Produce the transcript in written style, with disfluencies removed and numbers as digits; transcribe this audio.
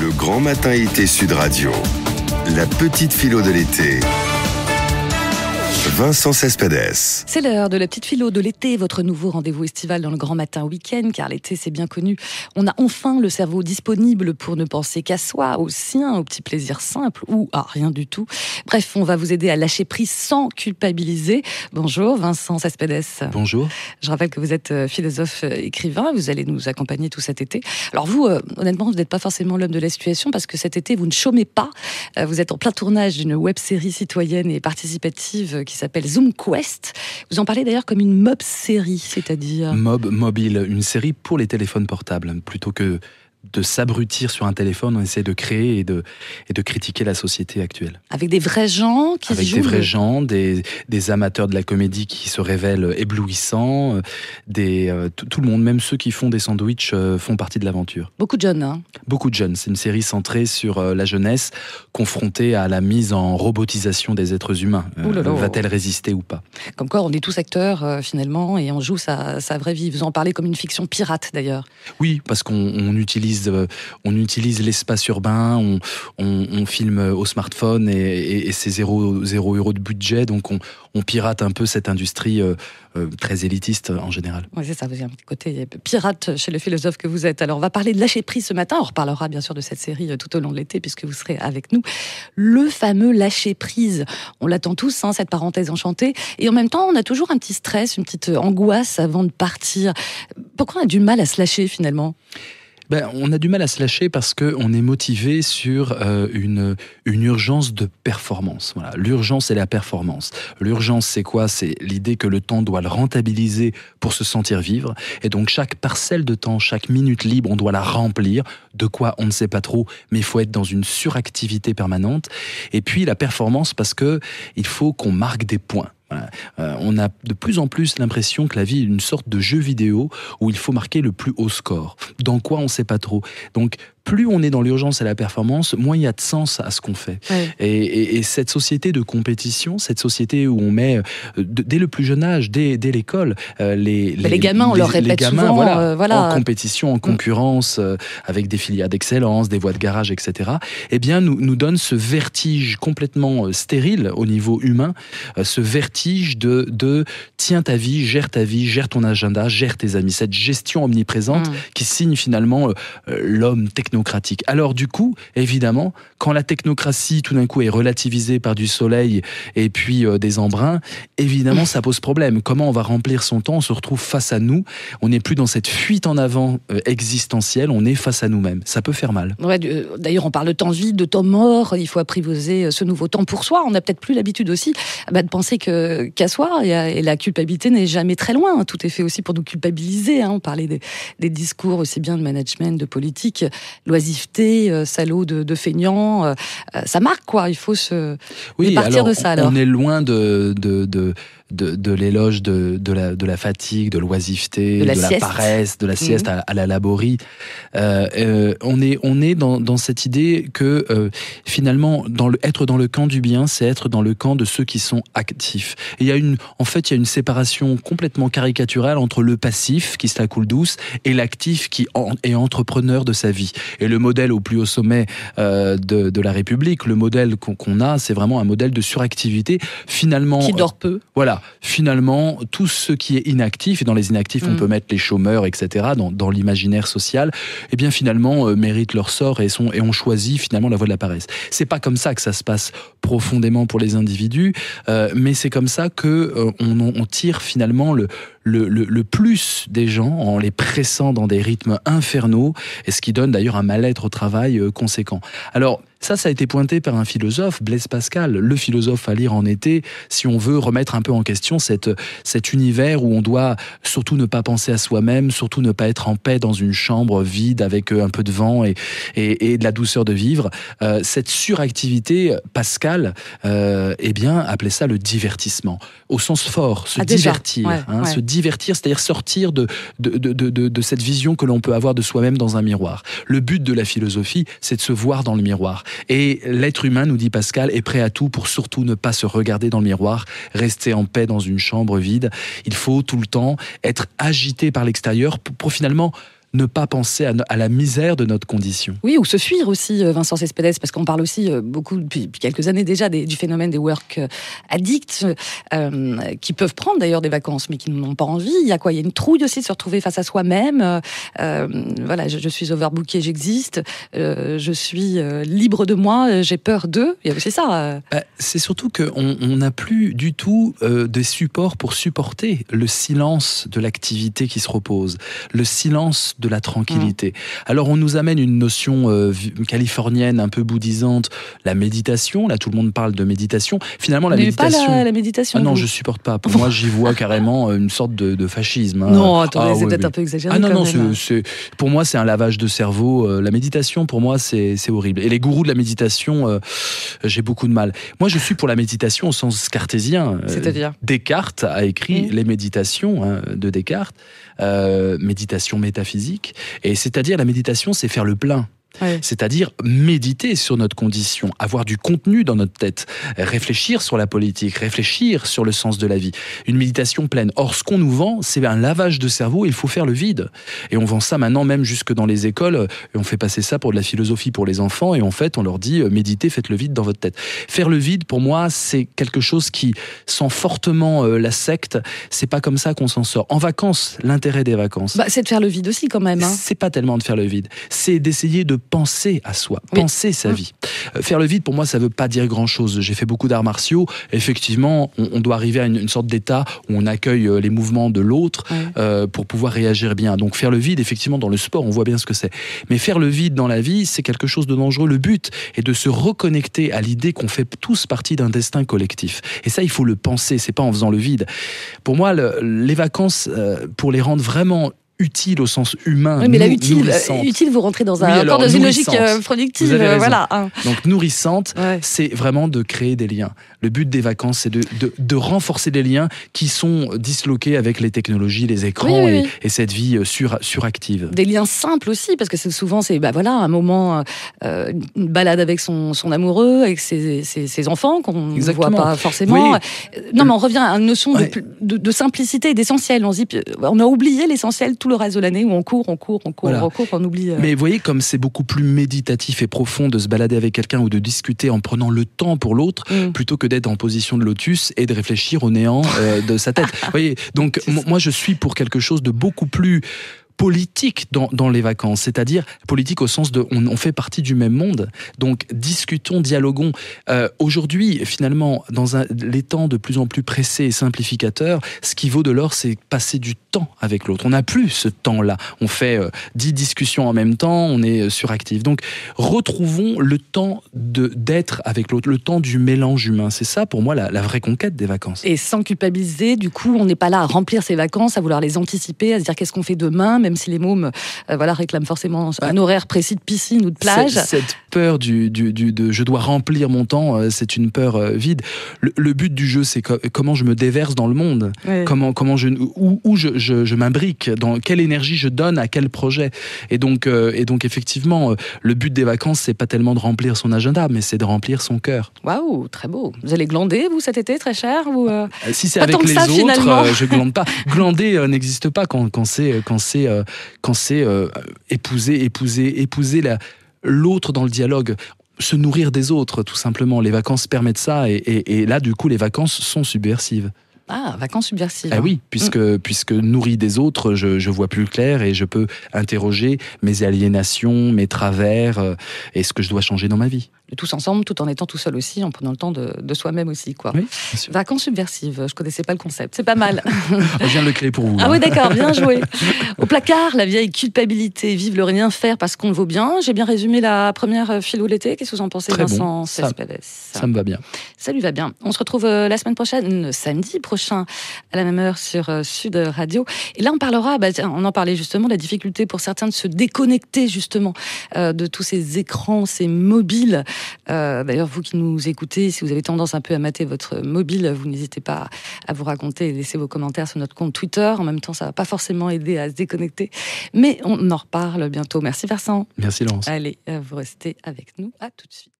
Le grand matin été Sud Radio. La petite philo de l'été. Vincent Cespedes. C'est l'heure de la petite philo de l'été, votre nouveau rendez-vous estival dans le grand matin week-end, car l'été c'est bien connu. On a enfin le cerveau disponible pour ne penser qu'à soi, au sien, aux petits plaisirs simples ou à rien du tout. Bref, on va vous aider à lâcher prise sans culpabiliser. Bonjour Vincent Cespedes. Bonjour. Je rappelle que vous êtes philosophe écrivain, vous allez nous accompagner tout cet été. Alors vous, honnêtement, vous n'êtes pas forcément l'homme de la situation parce que cet été vous ne chômez pas. Vous êtes en plein tournage d'une web-série citoyenne et participative qui s'appelle Zoom Quest. Vous en parlez d'ailleurs comme une mob-série, c'est-à-dire... Mob mobile, une série pour les téléphones portables. Plutôt que de s'abrutir sur un téléphone, on essaie de créer et de critiquer la société actuelle. Avec des vrais gens qui Avec jouent... des vrais gens, des amateurs de la comédie qui se révèlent éblouissants, tout le monde, même ceux qui font des sandwichs, font partie de l'aventure. Beaucoup de jeunes, hein. Beaucoup de jeunes. C'est une série centrée sur la jeunesse, confrontée à la mise en robotisation des êtres humains. Va-t-elle résister ou pas ? Comme quoi, on est tous acteurs, finalement, et on joue sa vraie vie. Vous en parlez comme une fiction pirate, d'ailleurs. Oui, parce qu'on utilise l'espace urbain, on filme au smartphone et c'est 0 € de budget, donc on pirate un peu cette industrie très élitiste en général. Oui, c'est ça, vous avez un petit côté pirate chez le philosophe que vous êtes. Alors, on va parler de lâcher prise ce matin, on reparlera bien sûr de cette série tout au long de l'été, puisque vous serez avec nous. Le fameux lâcher prise, on l'attend tous, hein, cette parenthèse enchantée, et en même temps, on a toujours un petit stress, une petite angoisse avant de partir. Pourquoi on a du mal à se lâcher finalement ? On a du mal à se lâcher parce qu'on est motivé sur une urgence de performance. Voilà. L'urgence et la performance. L'urgence, c'est quoi ? C'est l'idée que le temps doit le rentabiliser pour se sentir vivre. Et donc, chaque parcelle de temps, chaque minute libre, on doit la remplir. De quoi, on ne sait pas trop, mais il faut être dans une suractivité permanente. Et puis, la performance, parce que il faut qu'on marque des points. Voilà. On a de plus en plus l'impression que la vie est une sorte de jeu vidéo où il faut marquer le plus haut score. Dans quoi, on ne sait pas trop. Donc, plus on est dans l'urgence et la performance, moins il y a de sens à ce qu'on fait. Ouais. Et cette société de compétition, cette société où on met, dès le plus jeune âge, dès l'école, les gamins, on leur répète souvent, en compétition, en concurrence, avec des filières d'excellence, des voies de garage, etc., eh bien, nous donne ce vertige complètement stérile au niveau humain, ce vertige de tiens ta vie, gère ton agenda, gère tes amis, cette gestion omniprésente qui signe finalement l'homme technologique. Alors du coup, évidemment, quand la technocratie tout d'un coup est relativisée par du soleil et puis des embruns, évidemment ça pose problème. Comment on va remplir son temps ? On se retrouve face à nous, on n'est plus dans cette fuite en avant existentielle, on est face à nous-mêmes. Ça peut faire mal. Ouais, d'ailleurs on parle de temps vide, de temps mort, il faut apprivoiser ce nouveau temps pour soi. On n'a peut-être plus l'habitude aussi de penser qu'à soi, et la culpabilité n'est jamais très loin. Tout est fait aussi pour nous culpabiliser. On parlait des discours aussi bien de management, de politique, l'oisiveté, salaud de feignant, ça marque quoi. Il faut se partir de ça. Alors on est loin de l'éloge de la fatigue, de l'oisiveté, de la paresse, de la sieste à la laborie. On est dans cette idée que finalement, être dans le camp du bien, c'est être dans le camp de ceux qui sont actifs. Et il y a une séparation complètement caricaturale entre le passif qui se la coule douce et l'actif qui est entrepreneur de sa vie. Et le modèle au plus haut sommet de la République, le modèle qu'on a, c'est vraiment un modèle de suractivité. Finalement, qui dort peu. Voilà. Finalement, tout ce qui est inactif, et dans les inactifs, on peut mettre les chômeurs, etc., dans l'imaginaire social, eh bien finalement, méritent leur sort et ont choisi finalement la voie de la paresse. C'est pas comme ça que ça se passe profondément pour les individus, mais c'est comme ça que on tire finalement le plus des gens en les pressant dans des rythmes infernaux, et ce qui donne d'ailleurs un mal-être au travail conséquent. Alors, ça a été pointé par un philosophe, Blaise Pascal, le philosophe à lire en été, si on veut remettre un peu en question cet univers où on doit surtout ne pas penser à soi-même, surtout ne pas être en paix dans une chambre vide avec un peu de vent et de la douceur de vivre. Cette suractivité, Pascal, appelait ça le divertissement. Au sens fort, se divertir. Se divertir, c'est-à-dire sortir de cette vision que l'on peut avoir de soi-même dans un miroir. Le but de la philosophie, c'est de se voir dans le miroir. Et l'être humain, nous dit Pascal, est prêt à tout pour surtout ne pas se regarder dans le miroir, rester en paix dans une chambre vide. Il faut tout le temps être agité par l'extérieur pour finalement ne pas penser à la misère de notre condition. Oui, ou se fuir aussi, Vincent Cespedes, parce qu'on parle aussi beaucoup depuis quelques années déjà du phénomène des work addicts, qui peuvent prendre d'ailleurs des vacances, mais qui n'ont pas envie. Il y a quoi ? Il y a une trouille aussi de se retrouver face à soi-même. Voilà, je suis overbookée, j'existe. Je suis libre de moi, j'ai peur d'eux. Il y a aussi ça. C'est surtout qu'on n'a plus du tout des supports pour supporter le silence de l'activité qui se repose, le silence de la tranquillité. Alors on nous amène une notion californienne un peu bouddhisante, la méditation. Là, tout le monde parle de méditation. Finalement, la méditation... Pas la méditation. Ah non, je supporte pas. Pour moi, j'y vois carrément une sorte de fascisme. Hein. Non, attendez, c'est peut-être un peu exagéré. Ah non, quand non, même. pour moi, c'est un lavage de cerveau. La méditation, pour moi, c'est horrible. Et les gourous de la méditation, j'ai beaucoup de mal. Moi, je suis pour la méditation au sens cartésien. C'est-à-dire Descartes a écrit les méditations de Descartes, méditation métaphysique. Et c'est-à-dire, la méditation, c'est faire le plein. Ouais. C'est-à-dire méditer sur notre condition, avoir du contenu dans notre tête, réfléchir sur la politique, réfléchir sur le sens de la vie. Une méditation pleine. Or, ce qu'on nous vend, c'est un lavage de cerveau, il faut faire le vide. Et on vend ça maintenant même jusque dans les écoles, et on fait passer ça pour de la philosophie pour les enfants, et en fait, on leur dit, méditez, faites le vide dans votre tête. Faire le vide, pour moi, c'est quelque chose qui sent fortement la secte. C'est pas comme ça qu'on s'en sort. En vacances, l'intérêt des vacances... c'est de faire le vide aussi, quand même. Hein. C'est pas tellement de faire le vide. C'est d'essayer de penser à soi, penser sa vie. Faire le vide, pour moi, ça veut pas dire grand-chose. J'ai fait beaucoup d'arts martiaux. Effectivement, on doit arriver à une sorte d'état où on accueille les mouvements de l'autre pour pouvoir réagir bien. Donc faire le vide, effectivement, dans le sport, on voit bien ce que c'est. Mais faire le vide dans la vie, c'est quelque chose de dangereux. Le but est de se reconnecter à l'idée qu'on fait tous partie d'un destin collectif. Et ça, il faut le penser. C'est pas en faisant le vide. Pour moi, les vacances, pour les rendre vraiment utile au sens humain. Oui, mais la utile, vous rentrez dans une logique productive. Voilà. Donc nourrissante, c'est vraiment de créer des liens. Le but des vacances, c'est de renforcer des liens qui sont disloqués avec les technologies, les écrans et cette vie suractive. Des liens simples aussi, parce que souvent c'est un moment, une balade avec son amoureux, avec ses enfants qu'on ne voit pas forcément. Oui. Non, mais on revient à une notion de simplicité et d'essentiel. On se dit, on a oublié l'essentiel tout le reste de l'année où on court, on oublie. Mais vous voyez comme c'est beaucoup plus méditatif et profond de se balader avec quelqu'un ou de discuter en prenant le temps pour l'autre plutôt que d'être en position de lotus et de réfléchir au néant de sa tête. Vous voyez, donc moi je suis pour quelque chose de beaucoup plus politique dans les vacances, c'est-à-dire politique au sens de on fait partie du même monde, donc discutons, dialoguons. Aujourd'hui, finalement, dans les temps de plus en plus pressés et simplificateurs, ce qui vaut de l'or, c'est passer du temps avec l'autre. On n'a plus ce temps-là. On fait 10 discussions en même temps, on est suractif. Donc, retrouvons le temps d'être avec l'autre, le temps du mélange humain. C'est ça, pour moi, la vraie conquête des vacances. Et sans culpabiliser, du coup, on n'est pas là à remplir ses vacances, à vouloir les anticiper, à se dire qu'est-ce qu'on fait demain, même si les mômes réclament forcément un horaire précis de piscine ou de plage. Cette peur de je dois remplir mon temps, c'est une peur vide. Le but du jeu, c'est comment je me déverse dans le monde, comment je m'imbrique, dans quelle énergie je donne à quel projet. Et donc effectivement, le but des vacances, c'est pas tellement de remplir son agenda, mais c'est de remplir son cœur. Waouh, très beau. Vous allez glander, vous, cet été, très cher ou Si c'est avec les autres, je glande pas. Glander n'existe pas quand c'est épouser l'autre dans le dialogue, se nourrir des autres, tout simplement. Les vacances permettent ça, et là, du coup, les vacances sont subversives. Ah, vacances subversives. Ah oui, puisque nourri des autres, je vois plus clair et je peux interroger mes aliénations, mes travers et ce que je dois changer dans ma vie. Tous ensemble, tout en étant tout seul aussi, en prenant le temps de soi-même aussi, quoi. Oui, bien sûr. Vacances subversives, je connaissais pas le concept, c'est pas mal. Je viens de le créer pour vous. Ah oui, d'accord, bien joué. Au placard, la vieille culpabilité, vive le rien faire parce qu'on le vaut bien. J'ai bien résumé la première philo de l'été. Qu'est-ce que vous en pensez, très Vincent bon. Cespedes? Ça me va bien. Ça lui va bien. On se retrouve la semaine prochaine, samedi prochain, à la même heure sur Sud Radio. Et là, on parlera, on en parlait justement, de la difficulté pour certains de se déconnecter justement de tous ces écrans, ces mobiles. D'ailleurs, vous qui nous écoutez, si vous avez tendance un peu à mater votre mobile, vous n'hésitez pas à vous raconter et laisser vos commentaires sur notre compte Twitter. En même temps, ça ne va pas forcément aider à se déconnecter. Mais on en reparle bientôt. Merci Vincent. Merci Laurence. Allez, vous restez avec nous. À tout de suite.